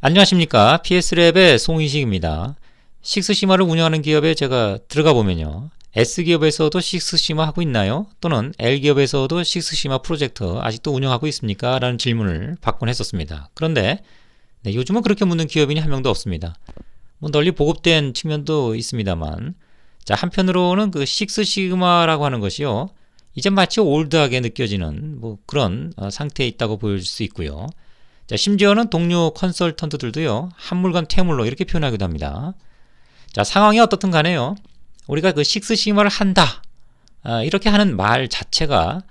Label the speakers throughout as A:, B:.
A: 안녕하십니까. PS랩의 송희식입니다. 식스시마를 운영하는 기업에 제가 들어가 보면요. S기업에서도 식스시마 하고 있나요? 또는 L기업에서도 식스시마 프로젝트 아직도 운영하고 있습니까? 라는 질문을 받곤 했었습니다. 그런데 요즘은 그렇게 묻는 기업인이 한 명도 없습니다. 널리 보급된 측면도 있습니다만, 자, 한편으로는 그 식스시그마라고 하는 것이요. 이제 마치 올드하게 느껴지는 그런 상태에 있다고 보일 수 있고요. 자, 심지어는 동료 컨설턴트들도요, 한물간 퇴물로 이렇게 표현하기도 합니다. 자, 상황이 어떻든 간에요, 우리가 그 식스시그마를 한다, 이렇게 하는 말 자체가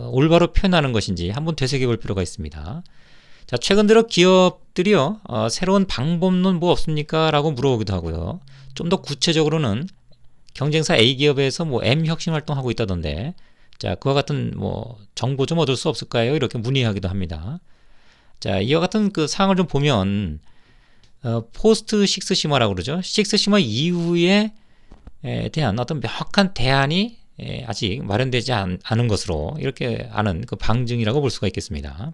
A: 올바로 표현하는 것인지 한번 되새겨 볼 필요가 있습니다. 자, 최근 들어 기업들이요, 새로운 방법론 뭐 없습니까? 라고 물어보기도 하고요. 좀 더 구체적으로는 경쟁사 A기업에서 M 혁신 활동하고 있다던데, 자, 그와 같은 정보 좀 얻을 수 없을까요? 이렇게 문의하기도 합니다. 자, 이와 같은 그 사항을 좀 보면 포스트 식스시마라고 그러죠. 식스시마 이후에 대한 어떤 명확한 대안이 아직 마련되지 않은 것으로 이렇게 아는 그 방증이라고 볼 수가 있겠습니다.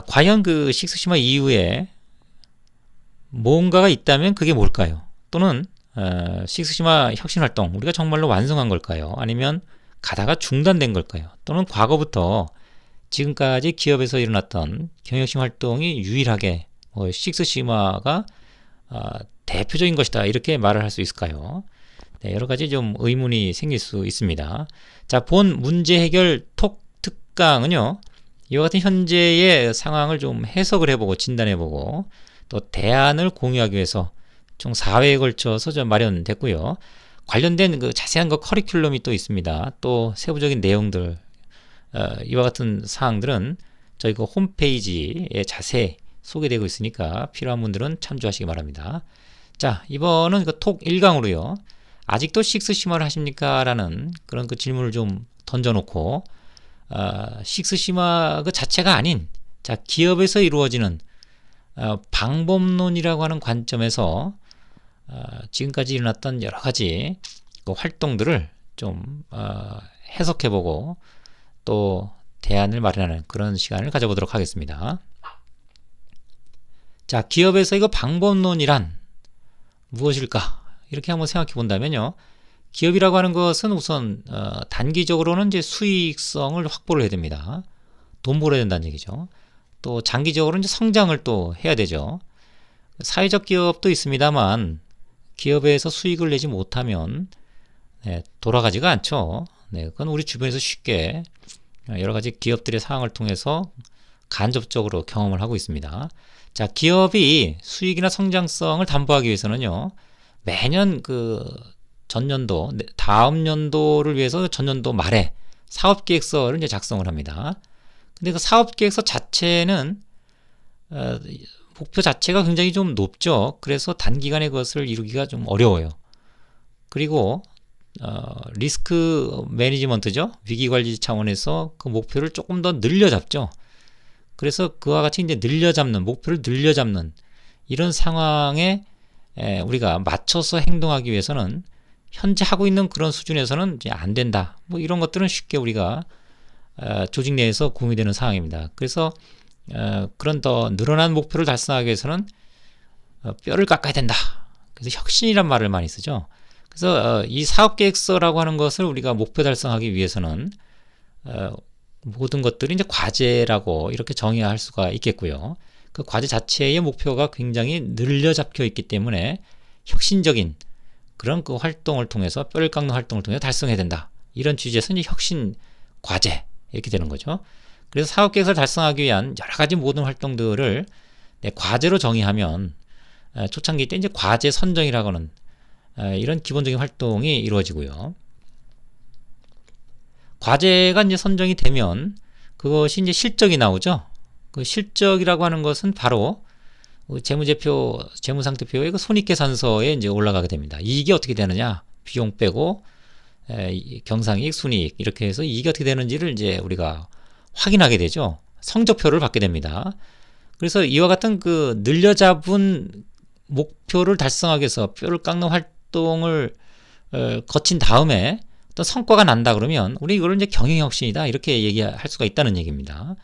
A: 과연 그 식스시마 이후에 뭔가가 있다면 그게 뭘까요? 또는 식스시마 혁신활동 우리가 정말로 완성한 걸까요? 아니면 가다가 중단된 걸까요? 또는 과거부터 지금까지 기업에서 일어났던 경영혁신 활동이 유일하게 식스시마가 대표적인 것이다 이렇게 말을 할 수 있을까요? 네, 여러 가지 좀 의문이 생길 수 있습니다. 자, 본 문제 해결 톡 특강은요, 이와 같은 현재의 상황을 좀 해석을 해보고 진단해보고 또 대안을 공유하기 위해서 총 4회에 걸쳐서 좀 마련됐고요. 관련된 그 자세한 거 커리큘럼이 또 있습니다. 또 세부적인 내용들, 이와 같은 사항들은 저희 그 홈페이지에 자세히 소개되고 있으니까 필요한 분들은 참조하시기 바랍니다. 자, 이번은 그 톡 1강으로요. 아직도 식스시마를 하십니까? 라는 그런 그 질문을 좀 던져놓고 식스시마 그 자체가 아닌 자, 기업에서 이루어지는 방법론이라고 하는 관점에서 지금까지 일어났던 여러 가지 그 활동들을 좀 해석해보고 또 대안을 마련하는 그런 시간을 가져보도록 하겠습니다. 자, 기업에서 이거 방법론이란 무엇일까? 이렇게 한번 생각해 본다면요. 기업이라고 하는 것은 우선 단기적으로는 이제 수익성을 확보를 해야 됩니다. 돈 벌어야 된다는 얘기죠. 또 장기적으로는 이제 성장을 또 해야 되죠. 사회적 기업도 있습니다만 기업에서 수익을 내지 못하면 돌아가지가 않죠. 그건 우리 주변에서 쉽게 여러 가지 기업들의 상황을 통해서 간접적으로 경험을 하고 있습니다. 자, 기업이 수익이나 성장성을 담보하기 위해서는요, 매년 그 전년도, 다음 연도를 위해서 전년도 말에 사업계획서를 이제 작성을 합니다. 근데 그 사업계획서 자체는 목표 자체가 굉장히 좀 높죠. 그래서 단기간에 그것을 이루기가 좀 어려워요. 그리고 리스크 매니지먼트죠. 위기관리 차원에서 그 목표를 조금 더 늘려잡죠. 그래서 그와 같이 이제 목표를 늘려잡는 이런 상황에 우리가 맞춰서 행동하기 위해서는 현재 하고 있는 그런 수준에서는 이제 안 된다. 이런 것들은 쉽게 우리가 조직 내에서 공유되는 상황입니다. 그래서 그런 더 늘어난 목표를 달성하기 위해서는 뼈를 깎아야 된다. 그래서 혁신이란 말을 많이 쓰죠. 그래서 이 사업계획서라고 하는 것을 우리가 목표 달성하기 위해서는 모든 것들이 이제 과제라고 이렇게 정의할 수가 있겠고요. 그 과제 자체의 목표가 굉장히 늘려 잡혀 있기 때문에 혁신적인 그런 그 활동을 통해서 뼈를 깎는 활동을 통해서 달성해야 된다. 이런 취지에서 이제 혁신 과제 이렇게 되는 거죠. 그래서 사업계획서를 달성하기 위한 여러 가지 모든 활동들을 과제로 정의하면 초창기 때 이제 과제 선정이라고 하는 이런 기본적인 활동이 이루어지고요. 과제가 이제 선정이 되면 그것이 이제 실적이 나오죠. 그 실적이라고 하는 것은 바로 재무제표, 재무상태표의 그 손익계산서에 이제 올라가게 됩니다. 이익이 어떻게 되느냐? 비용 빼고 경상이익, 순이익 이렇게 해서 이익이 어떻게 되는지를 이제 우리가 확인하게 되죠. 성적표를 받게 됩니다. 그래서 이와 같은 그 늘려잡은 목표를 달성하기 위해서 뼈를 깎는 활동을 거친 다음에 어떤 성과가 난다 그러면 우리 이걸 이제 경영혁신이다 이렇게 얘기할 수가 있다는 얘기입니다.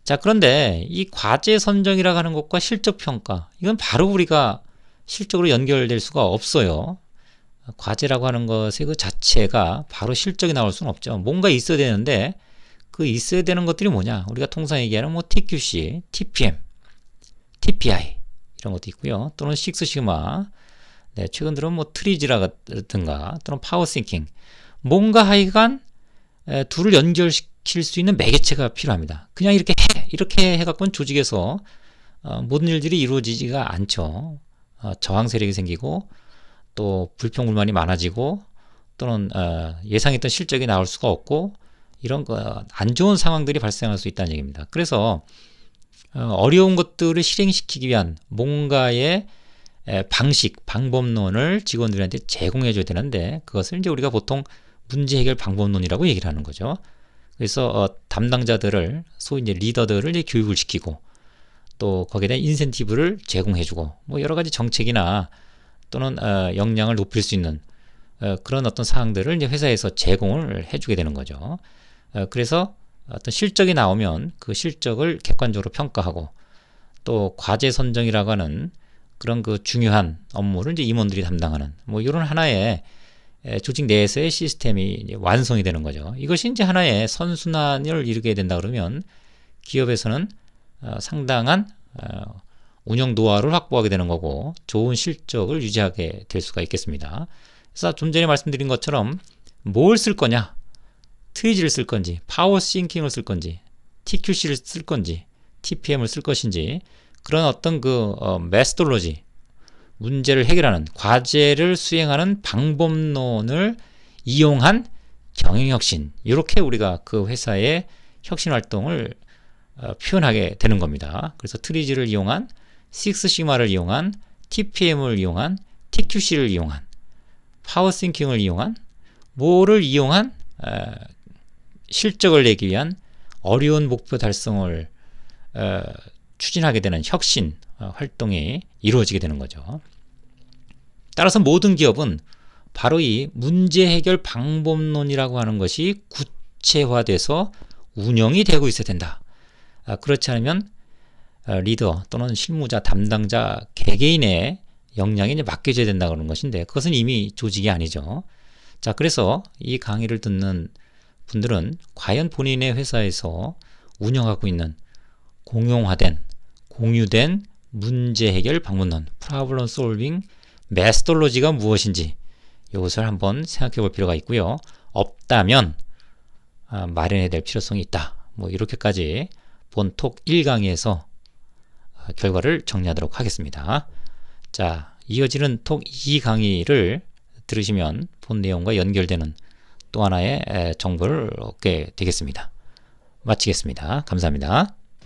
A: 자, 그런데 이 과제 선정이라고 하는 것과 실적 평가, 이건 바로 우리가 실적으로 연결될 수가 없어요. 과제라고 하는 것의 그 자체가 바로 실적이 나올 수는 없죠. 뭔가 있어야 되는데 그 있어야 되는 것들이 뭐냐? 우리가 통상 얘기하는 뭐 TQC, TPM, TPI 이런 것도 있고요. 또는 식스시그마, 네, 최근 들어 뭐 트리지라든가 또는 파워싱킹, 뭔가 하여간 둘을 연결시킬 수 있는 매개체가 필요합니다. 그냥 이렇게 해갖고는 조직에서 모든 일들이 이루어지지가 않죠. 저항 세력이 생기고 또 불평불만이 많아지고 또는 예상했던 실적이 나올 수가 없고 이런 안 좋은 상황들이 발생할 수 있다는 얘기입니다. 그래서 어려운 것들을 실행시키기 위한 뭔가의 방식, 방법론을 직원들한테 제공해 줘야 되는데 그것을 이제 우리가 보통 문제 해결 방법론이라고 얘기를 하는 거죠. 그래서 담당자들을 소위 이제 리더들을 이제 교육을 시키고 또 거기에 대한 인센티브를 제공해 주고 뭐 여러 가지 정책이나 또는 역량을 높일 수 있는 그런 어떤 사항들을 이제 회사에서 제공을 해주게 되는 거죠. 그래서 어떤 실적이 나오면 그 실적을 객관적으로 평가하고 또 과제 선정이라고 하는 그런 그 중요한 업무를 이제 임원들이 담당하는 뭐 이런 하나의 조직 내에서의 시스템이 이제 완성이 되는 거죠. 이것이 이제 하나의 선순환을 이루게 된다 그러면 기업에서는 상당한 운영 노하우를 확보하게 되는 거고 좋은 실적을 유지하게 될 수가 있겠습니다. 그래서 좀 전에 말씀드린 것처럼 뭘 쓸 거냐, 트위지를 쓸 건지, 파워싱킹을 쓸 건지, TQC를 쓸 건지, TPM을 쓸 것인지 그런 어떤 그 메소돌로지, 문제를 해결하는 과제를 수행하는 방법론을 이용한 경영혁신, 이렇게 우리가 그 회사의 혁신 활동을 표현하게 되는 겁니다. 그래서 트리지를 이용한, 식스시그마를 이용한, TPM을 이용한, TQC를 이용한, 파워싱킹을 이용한, 뭐를 이용한 실적을 내기 위한 어려운 목표 달성을 추진하게 되는 혁신 활동이 이루어지게 되는 거죠. 따라서 모든 기업은 바로 이 문제 해결 방법론이라고 하는 것이 구체화돼서 운영이 되고 있어야 된다. 그렇지 않으면 리더 또는 실무자, 담당자 개개인의 역량이 이제 맡겨져야 된다는 것인데 그것은 이미 조직이 아니죠. 자, 그래서 이 강의를 듣는 분들은 과연 본인의 회사에서 운영하고 있는 공용화된, 공유된 문제 해결 방법론, Problem Solving Methodology가 무엇인지 이것을 한번 생각해 볼 필요가 있고요. 없다면 마련해야 될 필요성이 있다. 뭐 이렇게까지 본 톡 1강의에서 결과를 정리하도록 하겠습니다. 자, 이어지는 톡 2강의를 들으시면 본 내용과 연결되는 또 하나의 정보를 얻게 되겠습니다. 마치겠습니다. 감사합니다.